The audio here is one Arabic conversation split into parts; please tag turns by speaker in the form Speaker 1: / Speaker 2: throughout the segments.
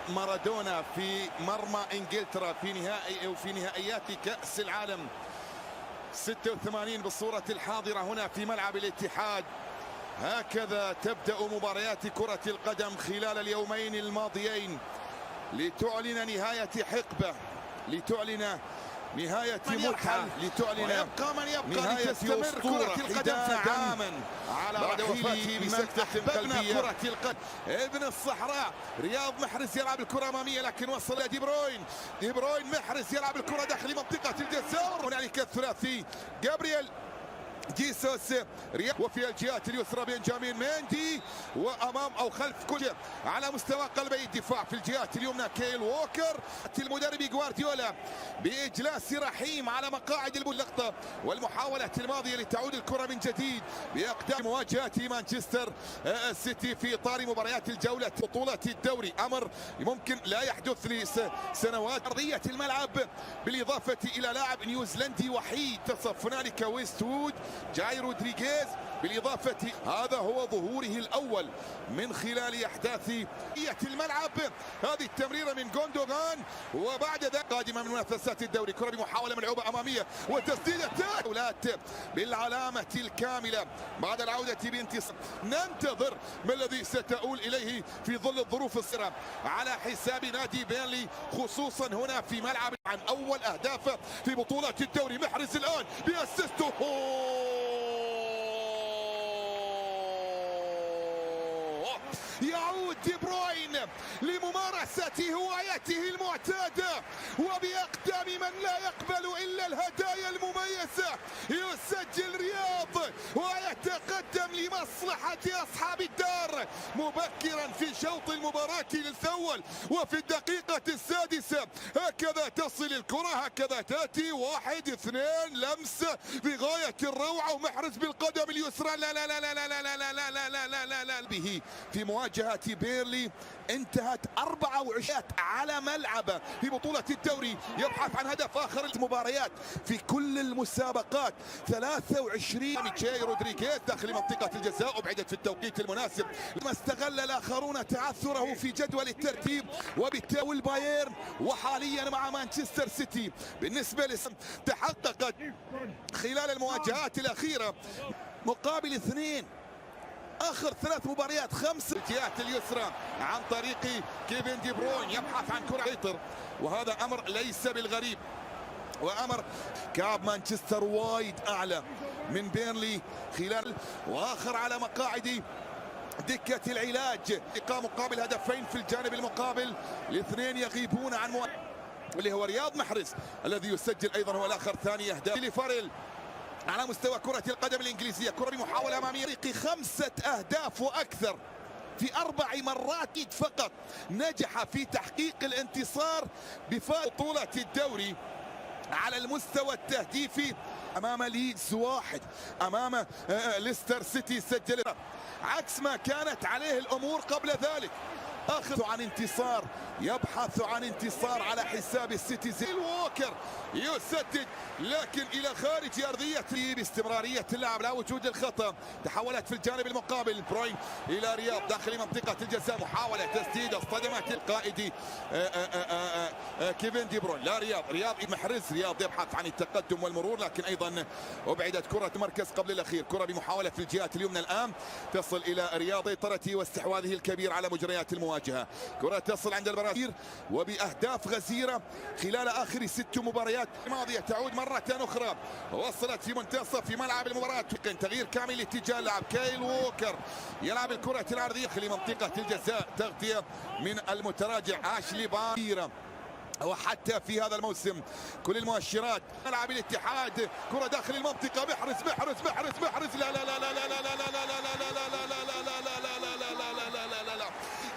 Speaker 1: مارادونا في مرمى انجلترا في نهائيات كأس العالم 86 بالصورة الحاضرة هنا في ملعب الاتحاد. هكذا تبدأ مباريات كرة القدم خلال اليومين الماضيين لتعلن نهاية حقبة، لتعلن نهاية متعة، لتعلن
Speaker 2: ويبقى من يبقى
Speaker 1: نهاية
Speaker 2: لتستمر كرة القدم
Speaker 1: دعما على رحيل بسكتة قلبية كرة القدم. ابن الصحراء رياض محرز يلعب الكرة أمامية، لكن وصل دي بروين محرز يلعب الكرة داخل منطقة الجزاء. هنالك الثلاثي جابرييل جيسوس وفي الجهات اليسرى بنجامين ميندي، وامام او خلف كل على مستوى قلبي الدفاع في الجهات اليمنى كايل ووكر. المدرب جوارديولا باجلاس رحيم على مقاعد اللقطه والمحاوله الماضيه لتعود الكره من جديد باقدام مواجهه مانشستر سيتي في اطار مباريات الجوله بطوله الدوري، امر ممكن لا يحدث لسنوات. ارضيه الملعب بالاضافه الى لاعب نيوزيلندي وحيد تصف هنالك ويستوود جاي رودريغيز، بالإضافة هذا هو ظهوره الأول من خلال أحداث الملعب. هذه التمريرة من جوندوغان، وبعد ذلك قادمة من منافسات الدوري كرة بمحاولة ملعوبة أمامية وتسديدة بالعلامة الكاملة بعد العودة بانتصار. ننتظر ما الذي ستؤول إليه في ظل الظروف الصعبة على حساب نادي بيرلي، خصوصا هنا في ملعب عن أول أهداف في بطولة الدوري. محرز الآن بأسيسته، يعود دي بروين لممارسة هوايته المعتادة وبأقدام من لا يقبل إلا الهدايا المميزة يسجل رياض ويتقدم لمصلحة أصحاب الدار مبكرا في شوط المباراة الأول وفي الدقيقة السادسة. هكذا تصل الكرة، هكذا تأتي 1-2 لمسة في غاية الروعة، ومحرز بالقدم اليسرى لا لا لا لا لا لا لا لا لا لا لا لا لا به في مواجهة بيرلي. انتهت 24 على ملعبه في بطولة الدوري، يبحث عن هدف آخر. المباريات في كل المسابقات 23 جاي رودريغيز داخل منطقة الجزاء، أبعدت في التوقيت المناسب. ما استغل الآخرون تعثره في جدول الترتيب وبالتالي البايرن، وحاليا مع مانشستر سيتي بالنسبة لسم تحققت خلال المواجهات الأخيرة مقابل 2 اخر 3 مباريات 5. الجهات اليسرى عن طريق كيفن دي بروين يبحث عن كرة يطر، وهذا امر ليس بالغريب، وامر كعب مانشستر وايد اعلى من بيرلي خلال، واخر على مقاعد دكة العلاج. لقاء مقابل هدفين في الجانب المقابل، الاثنين يغيبون عن اللي هو رياض محرز الذي يسجل ايضا هو الاخر ثاني اهداف. لفاريل على مستوى كرة القدم الإنجليزية، كرة بمحاولة أمامية 5 أهداف وأكثر في 4 مرات فقط، نجح في تحقيق الانتصار ببطولة الدوري على المستوى التهديفي أمام ليدز 1، أمام ليستر سيتي سجل عكس ما كانت عليه الأمور قبل ذلك. أخذ عن انتصار، يبحث عن انتصار علي حساب السيتي. ووكر يسدد لكن إلى خارج أرضية باستمرارية اللعب لا وجود الخطأ. تحولت في الجانب المقابل بروين إلى رياض داخل منطقة الجزاء، محاولة تسديد اصطدمت القائد كيفن دي بروين. لا رياض محرز، رياض يبحث عن التقدم والمرور، لكن أيضا أبعدت كرة مركز قبل الأخير. كرة بمحاولة في الجهات اليمنى الآن تصل إلى رياض سيطرته واستحواذه الكبير على مجريات المواجهة. كرة تصل عند البرازيل وبأهداف غزيرة خلال آخر 6 مباريات ماضية، تعود مرة أخرى، وصلت في منتصف في ملعب المباراة. تغيير كامل اتجاه اللاعب كايل ووكر، يلعب الكرة العرضية لمنطقة الجزاء، تغطية من المتراجع آشلي باريرا. وحتى في هذا الموسم كل المؤشرات ملعب الاتحاد، كرة داخل المنطقة، محرز لا لا لا لا لا لا لا لا لا لا،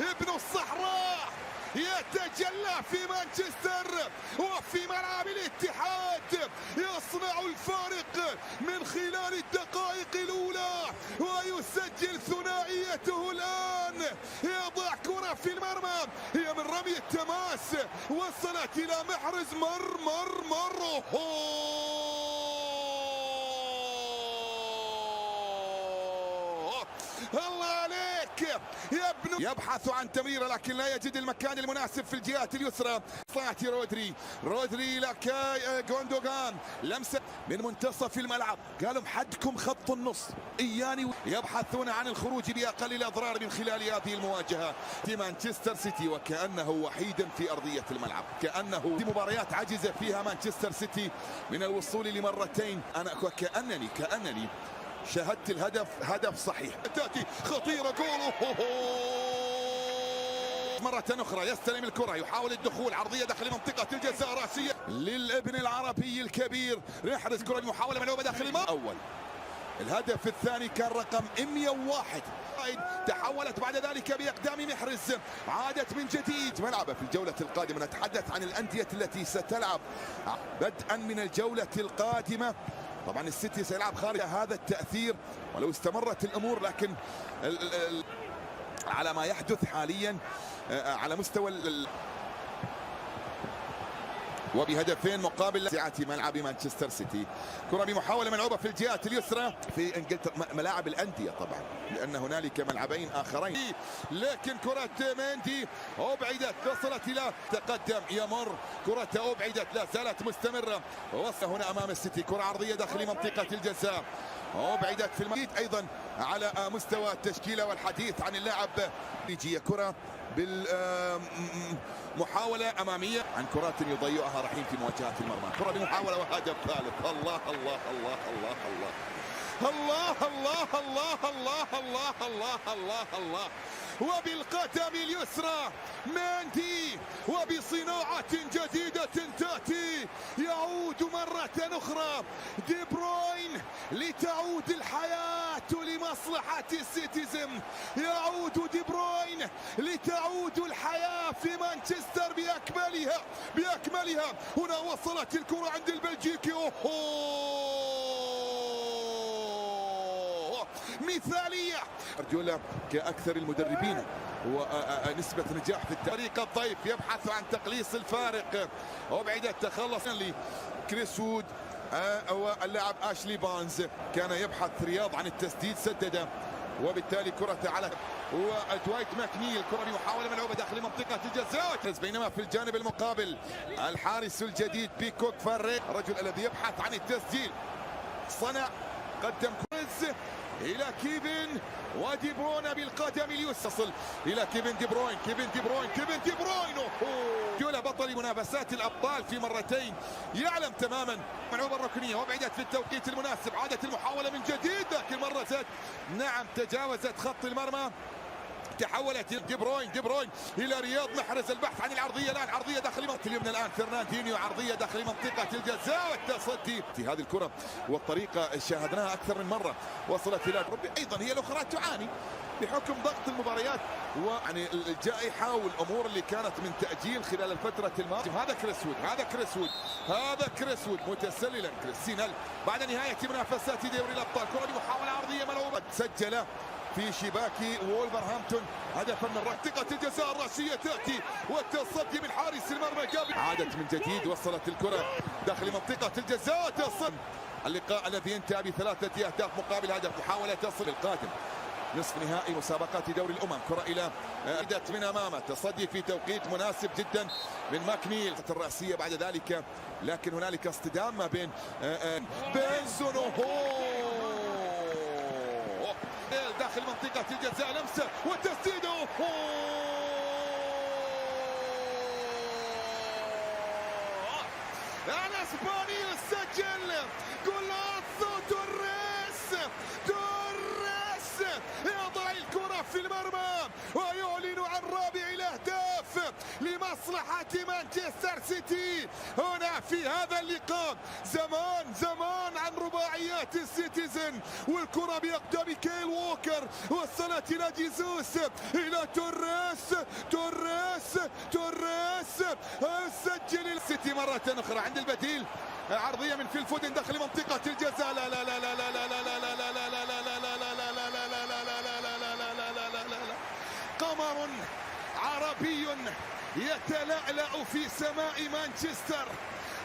Speaker 1: ابن الصحراء يتجلى في مانشستر وفي ملعب الاتحاد، يصنع الفارق من خلال الدقائق الأولى ويسجل ثنائيته الآن. يضع كرة في المرمى، هي من رمي التماس وصلت إلى محرز مر الله عليك يبحث عن تمريره لكن لا يجد المكان المناسب في الجهات اليسرى. صاعتي رودري لك غوندوغان، لمسه من منتصف الملعب، قالوا حدكم خط النص اياني. يبحثون عن الخروج باقل الاضرار من خلال هذه المواجهه في مانشستر سيتي، وكانه وحيدا في ارضيه الملعب، كانه في مباريات عجز فيها مانشستر سيتي من الوصول لمرتين. انا كانني شاهدت هدف صحيح. تاتي خطيره، جول مرة أخرى، يستلم الكرة، يحاول الدخول، عرضية داخل منطقة الجزاء، راسية للابن العربي الكبير، يحرز كرة، محاولة ملعوبة داخل الأول. الهدف الثاني كان رقم 101، تحولت بعد ذلك بإقدام محرز، عادت من جديد ملعبه في الجولة القادمة. نتحدث عن الأندية التي ستلعب بدءا من الجولة القادمة. طبعا السيتي سيلعب خارج هذا التأثير ولو استمرت الأمور، لكن على ما يحدث حاليا على مستوى وبهدفين مقابل سعة ملعب مانشستر سيتي. كرة بمحاولة ملعوبة في الجهات اليسرى في انجلترا، ملاعب الأندية طبعا لأن هنالك ملعبين آخرين، لكن كرة مندي أبعدت، وصلت إلى تقدم، يمر كرة أبعدت، لا زالت مستمرة، وصل هنا أمام السيتي، كرة عرضية داخل منطقة الجزاء، أبعدت في المجيد أيضا على مستوى التشكيلة والحديث عن اللاعب. يجي كرة بالمحاولة أمامية عن كرات يضيعها رحيم في مواجهات المرمى، كرة بمحاولة وهدف ثالث. الله الله الله الله الله الله الله الله الله الله الله الله الله. وبالقدم اليسرى مندي، وبصناعة جديدة تأتي، يعود مرة أخرى دي بروين لتعود الحياة لمصلحة السيتيزن، يعود دي بروين لتعود الحياة في مانشستر بأكملها. هنا وصلت الكرة عند البلجيكي، مثالية. أرجولا كأكثر المدربين ونسبة نجاح في طريقة الضيف، يبحث عن تقليص الفارق، وبعد تخلص لكريس وود واللاعب أشلي بانز، كان يبحث رياض عن التسديد، سدد، وبالتالي كرة على ودوايت ماكنيل، كرة محاولة ملعوبة داخل منطقة الجزاء، بينما في الجانب المقابل الحارس الجديد بيكوك فاري، الرجل الذي يبحث عن التسجيل، صنع، قدم كويس إلى كيفن ودي بروين بالقدم اليسرى، إلى كيفن دي بروين، جولا بطل منافسات الأبطال في مرتين، يعلم تماما ملعوبة الركنية، وبعدت في التوقيت المناسب، عادت المحاولة من جديد، لكن مرة تجاوزت خط المرمى، تحولت دي بروين الى رياض محرز، البحث عن العرضيه، الان عرضيه داخل منطقه اليمنى، الان فرناندينيو، عرضيه داخل منطقه الجزاء، والتصدي في هذه الكره والطريقه شاهدناها اكثر من مره، وصلت الى ايضا هي الاخرى تعاني بحكم ضغط المباريات ويعني الجائحه والامور اللي كانت من تاجيل خلال الفتره الماضيه. هذا كريس وود متسللا كريستينال بعد نهايه منافسات دوري الابطال، كره بمحاوله عرضيه ملعوبه، سجل في شباك وولفرهامبتون هدفا من منطقة الجزاء، الراسية تأتي والتصدي من حارس المرمى، عادت من جديد، وصلت الكرة داخل منطقة الجزاء، تصل اللقاء الذي انتهى ب3 أهداف مقابل هدف، محاولة تصل القادم نصف نهائي مسابقات دوري الأمم، كرة إلى عادت من أمامه، تصدي في توقيت مناسب جدا من ماكنيل، الرأسية بعد ذلك، لكن هنالك اصطدام ما بين بنزون داخل منطقة الجزاء، لمسة والتسديد، الاسباني يسجل، جولازو توريس يضع الكرة في المرمى ويعلن عن رابع الاهداف لمصلحة مانشستر سيتي هنا في هذا اللقاء. زمان عن رباعيات السيتيزن، والكرة بأقدام كيل ووكر، وصلت إلى جيسوس، إلى توريس سجل السيتي مرة أخرى عند البديل، عرضية من فيل فودن داخل منطقة الجزاء، قمر عربي يتلألأ في سماء مانشستر،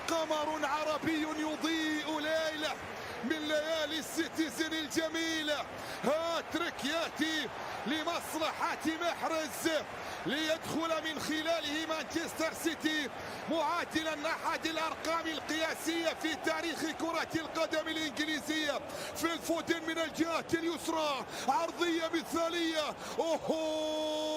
Speaker 1: قمر عربي يضيء ليلة من ليالي السيتيزن الجميلة، هاتريك ياتي لمصلحة محرز ليدخل من خلاله مانشستر سيتي معادلا أحد الأرقام القياسية في تاريخ كرة القدم الإنجليزية. في الفودن من الجهة اليسرى، عرضية مثالية، أوهو